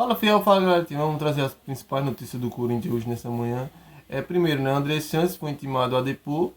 Fala Fiel, fala galera, vamos trazer as principais notícias do Corinthians hoje nessa manhã. Primeiro, né, André Santos foi intimado a depor.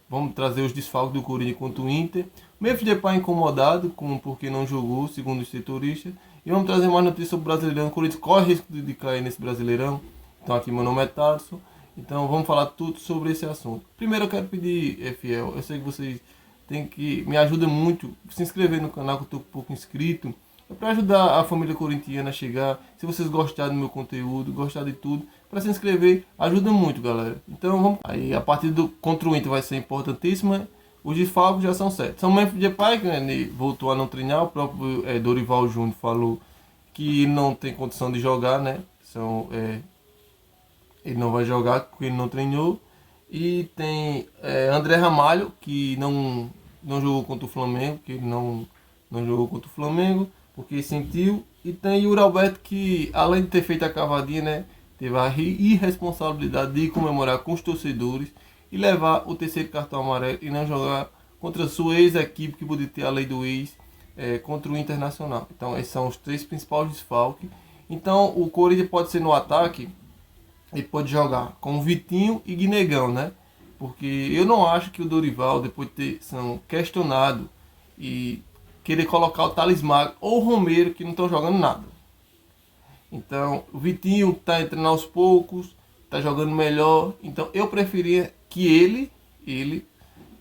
Vamos trazer os desfalques do Corinthians contra o Inter. Memphis Depay incomodado porque não jogou, segundo os setoristas. E vamos trazer mais notícias sobre o Brasileirão. O Corinthians corre risco de cair nesse Brasileirão. Então aqui meu nome é Tarso. Então vamos falar tudo sobre esse assunto. Primeiro eu quero pedir, Fiel, eu sei que vocês têm que me ajuda muito se inscrever no canal, que eu estou pouco inscrito. É para ajudar a família corintiana a chegar. Se vocês gostarem do meu conteúdo, gostar de tudo, para se inscrever, ajuda muito, galera. Então vamos. Aí a partida do contra o Inter vai ser importantíssima. Os desfalques já são certos. São Memphis Depay, que né, voltou a não treinar. O próprio Dorival Júnior falou que não tem condição de jogar, né? Ele não vai jogar porque ele não treinou. E tem André Ramalho, que não jogou contra o Flamengo, que ele não jogou contra o Flamengo, porque sentiu. E tem Yuri Alberto, que além de ter feito a cavadinha, né, teve a irresponsabilidade de comemorar com os torcedores e levar o terceiro cartão amarelo e não jogar contra a sua ex-equipe, que podia ter a lei do ex, contra o Internacional. Então esses são os três principais desfalques. Então o Corinthians pode ser no ataque, ele pode jogar com Vitinho e Guinegão, né? Porque eu não acho que o Dorival, depois de ter sido questionado e querer colocar o Thales Magno ou o Romero, que não estão jogando nada. Então, o Vitinho está entrando aos poucos, está jogando melhor. Então, eu preferia que ele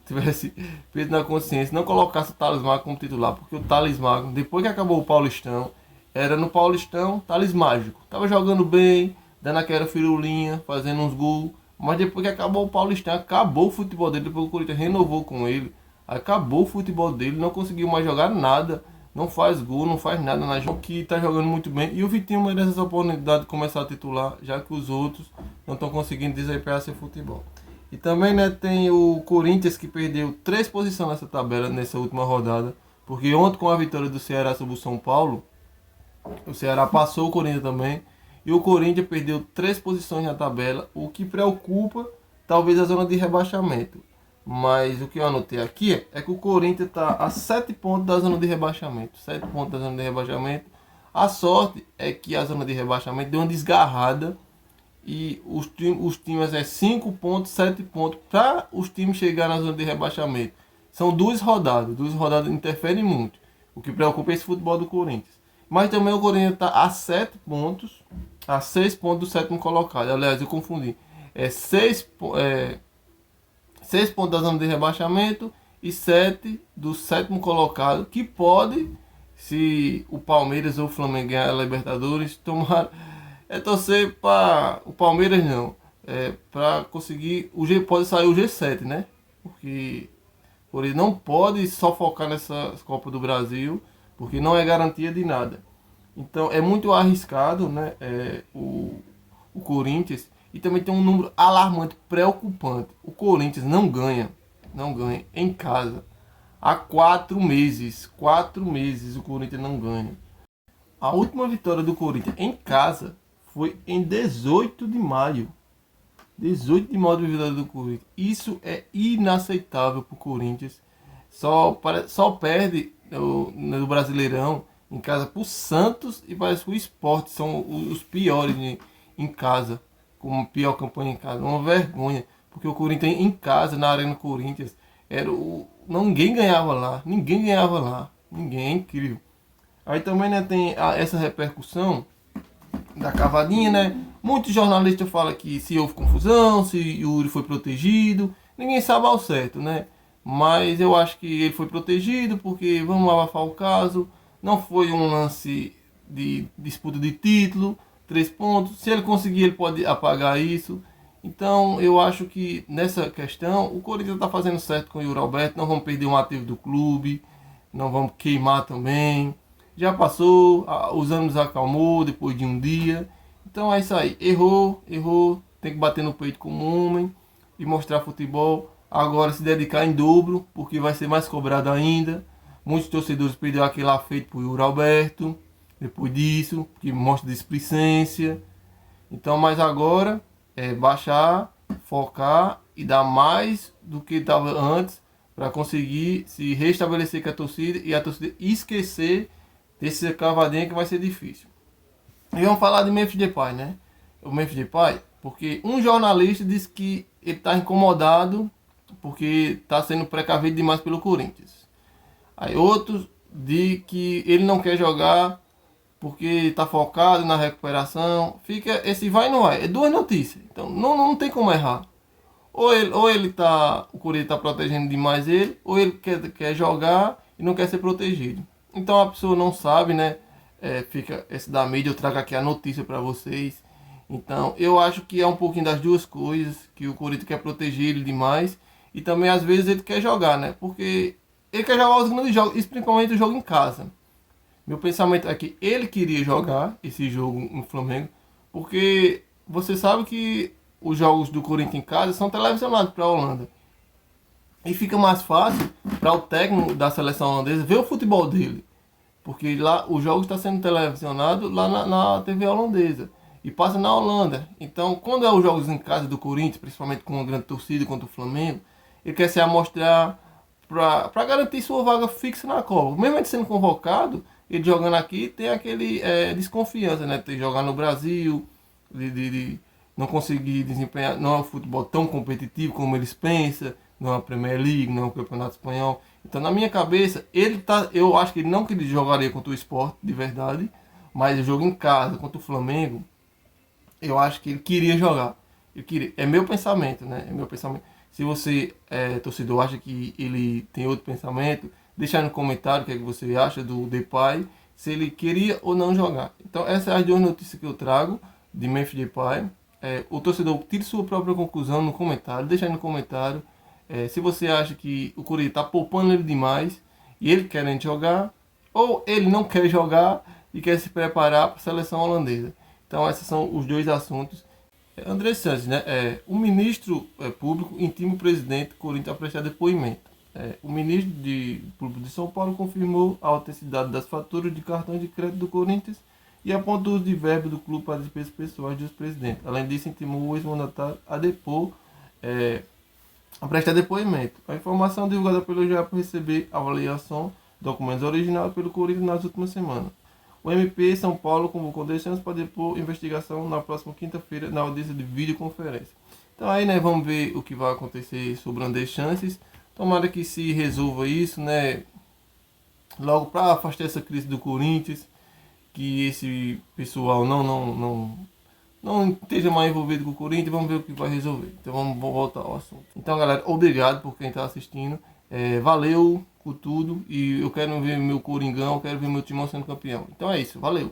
tivesse feito na consciência, não colocasse o Thales Magno como titular, porque o Thales Magno, depois que acabou o Paulistão, era no Paulistão Thales Mágico. Tava jogando bem, dando aquela firulinha, fazendo uns gols. Mas depois que acabou o Paulistão, acabou o futebol dele. Depois o Corinthians renovou com ele, acabou o futebol dele, não conseguiu mais jogar nada. Não faz gol, não faz nada na jogo, que tá jogando muito bem. E o Vitinho merece essa oportunidade de começar a titular, já que os outros não estão conseguindo desempenhar seu futebol. E também, né, tem o Corinthians, que perdeu 3 posições nessa tabela, nessa última rodada. Porque ontem, com a vitória do Ceará sobre o São Paulo, o Ceará passou o Corinthians também. E o Corinthians perdeu 3 posições na tabela, o que preocupa talvez a zona de rebaixamento. Mas o que eu anotei aqui é que o Corinthians está a 7 pontos da zona de rebaixamento. 7 pontos da zona de rebaixamento. A sorte é que a zona de rebaixamento deu uma desgarrada. E os times 5 pontos, 7 pontos. Para os times chegar na zona de rebaixamento. São 2 rodadas. 2 rodadas interferem muito. O que preocupa é esse futebol do Corinthians. Mas também o Corinthians está a 7 pontos. A 6 pontos do sétimo colocado. Aliás, eu confundi. 6 pontos da zona de rebaixamento e 7 do sétimo colocado, que pode, se o Palmeiras ou o Flamengo ganhar a Libertadores, tomar, torcer para o Palmeiras não, para conseguir, pode sair o G7, né? Porque por ele não pode só focar nessa Copa do Brasil, porque não é garantia de nada. Então é muito arriscado, né? O Corinthians. E também tem um número alarmante, preocupante. O Corinthians não ganha em casa há 4 meses. 4 meses o Corinthians não ganha. A última vitória do Corinthians em casa foi em 18 de maio. 18 de maio de vitória do Corinthians. Isso é inaceitável para o Corinthians. Só perde no Brasileirão em casa para o Santos e parece que o Sport são os piores em casa. Com a pior campanha em casa, uma vergonha, porque o Corinthians em casa, na Arena Corinthians, ninguém ganhava lá, ninguém, é incrível. Aí também, né, tem essa repercussão da cavadinha, né, muitos jornalistas falam que se houve confusão, se Yuri foi protegido, ninguém sabe ao certo, né, mas eu acho que ele foi protegido, porque vamos abafar o caso, não foi um lance de disputa de título, 3 pontos. Se ele conseguir, ele pode apagar isso. Então, eu acho que nessa questão, o Corinthians está fazendo certo com o Yuri Alberto. Não vamos perder um ativo do clube. Não vamos queimar também. Já passou, os ânimos acalmou depois de um dia. Então é isso aí. Errou. Tem que bater no peito como homem e mostrar futebol. Agora se dedicar em dobro, porque vai ser mais cobrado ainda. Muitos torcedores perderam aquele afeto por Yuri Alberto. Depois disso, que mostra displicência. Então, mas agora é baixar, focar e dar mais do que estava antes para conseguir se restabelecer com a torcida e a torcida esquecer desse cavadinho, que vai ser difícil. E vamos falar de Memphis Depay, né? O Memphis Depay, porque um jornalista disse que ele está incomodado porque está sendo precavido demais pelo Corinthians. Aí outros de que ele não quer jogar porque está focado na recuperação. Fica esse vai e não vai. É duas notícias. Então não tem como errar. Ou ele tá, o Corinthians está protegendo demais ele, ou ele quer jogar e não quer ser protegido. Então a pessoa não sabe, né? Fica esse da mídia, eu trago aqui a notícia para vocês. Então eu acho que é um pouquinho das duas coisas, que o Corinthians quer proteger ele demais e também às vezes ele quer jogar, né? Porque ele quer jogar os grandes jogos, principalmente o jogo em casa. Meu pensamento é que ele queria jogar esse jogo no Flamengo, porque você sabe que os jogos do Corinthians em casa são televisionados para a Holanda. E fica mais fácil para o técnico da seleção holandesa ver o futebol dele. Porque lá os jogos estão sendo televisionados lá na TV holandesa. E passa na Holanda. Então, quando é os jogos em casa do Corinthians, principalmente com uma grande torcida contra o Flamengo, ele quer se amostrar para garantir sua vaga fixa na Copa. Mesmo ele sendo convocado, ele jogando aqui tem aquele desconfiança, né? De jogar no Brasil, de não conseguir desempenhar, não é um futebol tão competitivo como eles pensam, não é a Premier League, não é o Campeonato Espanhol. Então, na minha cabeça, eu acho que ele não queria jogaria contra o Sport, de verdade, mas o jogo em casa contra o Flamengo, eu acho que ele queria jogar. É meu pensamento, né? É meu pensamento. Se você, torcedor, acha que ele tem outro pensamento, deixa aí no comentário o que, é que você acha do Depay, se ele queria ou não jogar. Então, essas são as duas notícias que eu trago de Memphis Depay. O torcedor tire sua própria conclusão no comentário, deixa aí no comentário. Se você acha que o Corinthians está poupando ele demais e ele querendo jogar, ou ele não quer jogar e quer se preparar para a seleção holandesa. Então, esses são os dois assuntos. André Santos, né? O ministro público intima o presidente do Corinthians a prestar depoimento. O ministro público de São Paulo confirmou a autenticidade das faturas de cartão de crédito do Corinthians e apontou o uso de verbo do clube para despesas pessoais dos presidentes. Além disso, intimou o ex-mandatário a depor, a prestar depoimento. A informação divulgada pelo GE por receber avaliação documentos originados pelo Corinthians nas últimas semanas. O MP São Paulo convocou 10 anos para depor investigação na próxima quinta-feira na audiência de videoconferência. Então aí, né, vamos ver o que vai acontecer sobre as chances. Tomara que se resolva isso, né, logo para afastar essa crise do Corinthians, que esse pessoal não esteja mais envolvido com o Corinthians. Vamos ver o que vai resolver. Então vamos voltar ao assunto. Então, galera, obrigado por quem está assistindo. Valeu por tudo. E eu quero ver meu Coringão, eu quero ver meu Timão sendo campeão. Então é isso, valeu.